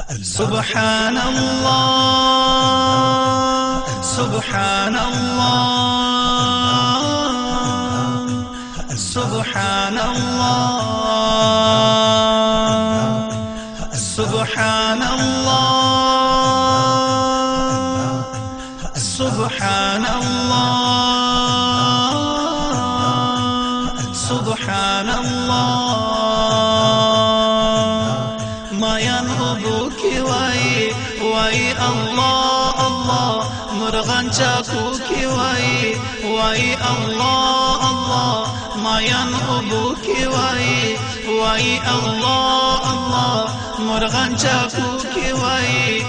سبحان الله سبحان الله سبحان الله سبحان الله سبحان الله سبحان الله مايان أبوك واي الله الله مرغان چاكوك واي الله الله مايان أبوك واي الله الله مرغان چاكوك واي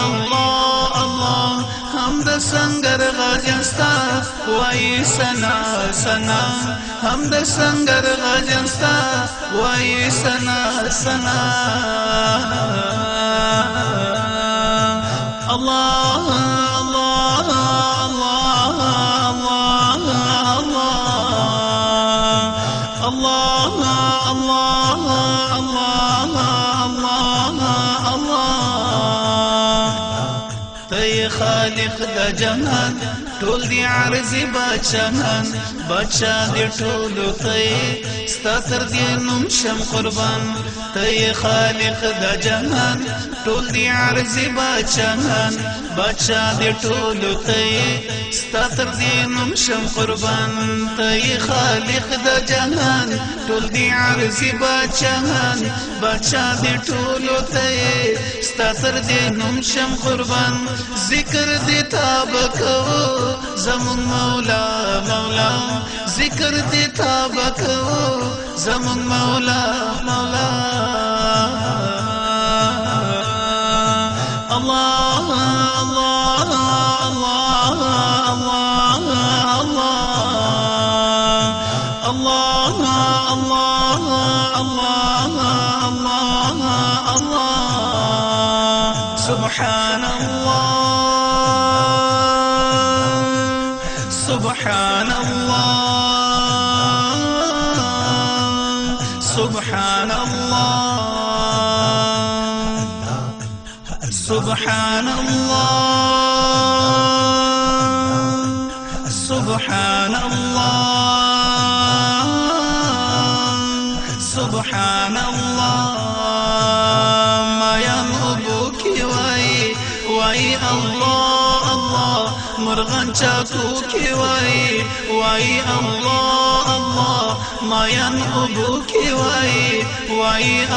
الله الله حمد سنگر غاجنستا واي سنا سنا حمد سنگر غاجنستا واي سنا سنا الله الله الله الله الله الله الله الله تي خالق دا جهان ټول دی عرضی بادشاہان بادشاہ دی ټولو تي ستاتر دی نوم شم قربان تي خالق دا جهان ټول دی عرضی بادشاہان بادشاہ دی ټولو تي ستاتر دی نوم شم قربان تي خالق دا جهان ټول دی عرضی بادشاہان بادشاہ دی ټولو تي ستاتر دی نوم شم قربان ذکر دی تابکو زمون مولا مولا ذکر دی تابکو زمون مولا مولا الله الله الله الله الله الله الله الله سبحان الله سبحان الله سبحان الله سبحان الله سبحان الله سبحان الله ما ينبوك واي الله الله مرغان چاكوك واي الله الله ما ينبوك واي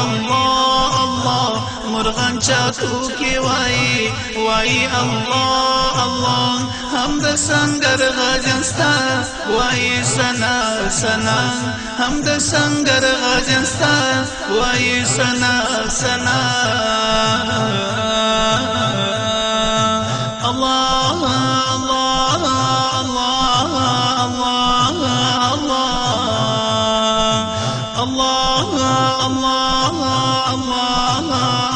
الله الله مرغان چاكوك واي الله الله حمد سنگر غاجنستا واي سنا سنا حمد سنگر غاجنستا واي سنا سنا الله الله الله الله الله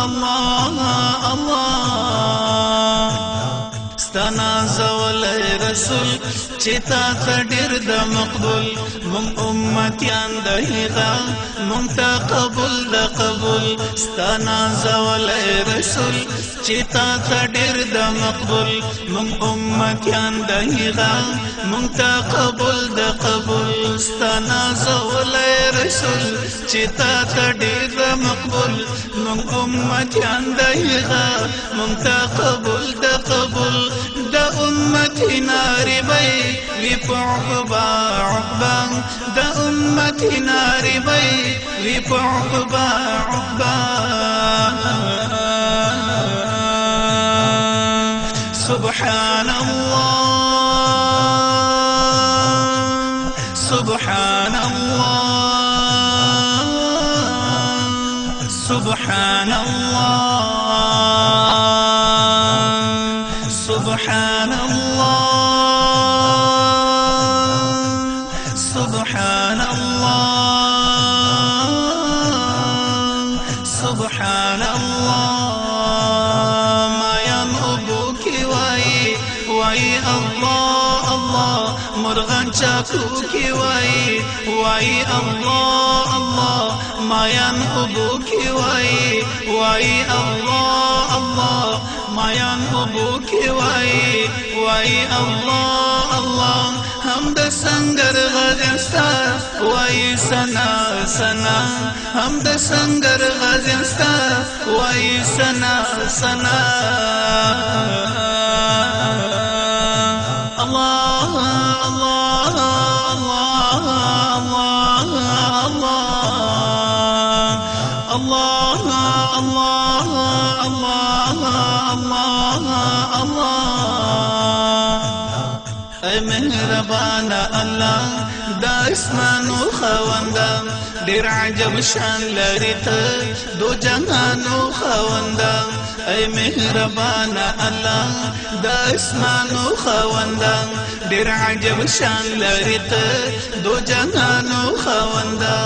الله الله ستانا زول رسول چتا تدیر د مقبول من امتیان دهیغا من تقبل د قبول ستانا زول رسول چتا تدیر د مقبول من امتیان دهیغا من تقبل د قبول ستانا زول رسول چتا تدیر د مقبول من امتیان دهیغا من تقبل د قبول د امتی ناری بی وی عقبا عقبا د امتی ناری بی وی عقبا عقبا سبحان الله سبحان الله سبحان الله سبحان الله سبحان الله سبحان الله ما ينبوك واي الله الله مرغان چاكوك واي الله الله ما ينبوك واي الله مايان ابوكي واي الله الله هم د سنگر غزنستا واي سنا سنا هم د سنگر غزنستا واي سنا سنا الله الله الله الله الله الله الله الله الله اي مهربان الله دا اسمانو خوندا ډیر عجب شان لري ته دو جهانو خوندا اي مهربان الله دا اسمانو خوندا ډیر عجب شان لري ته دو جهانو خوندا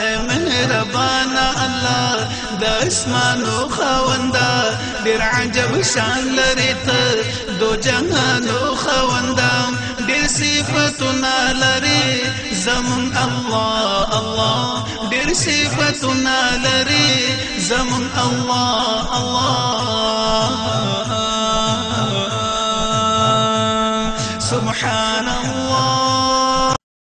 اي مهربان الله دا اسمانو خوندا ډیر عجب شان لري ته دو جهانو خوندا ډیر صفاتنا لري زمون الله الله ډیر صفاتنا لري زمون الله الله سبحان الله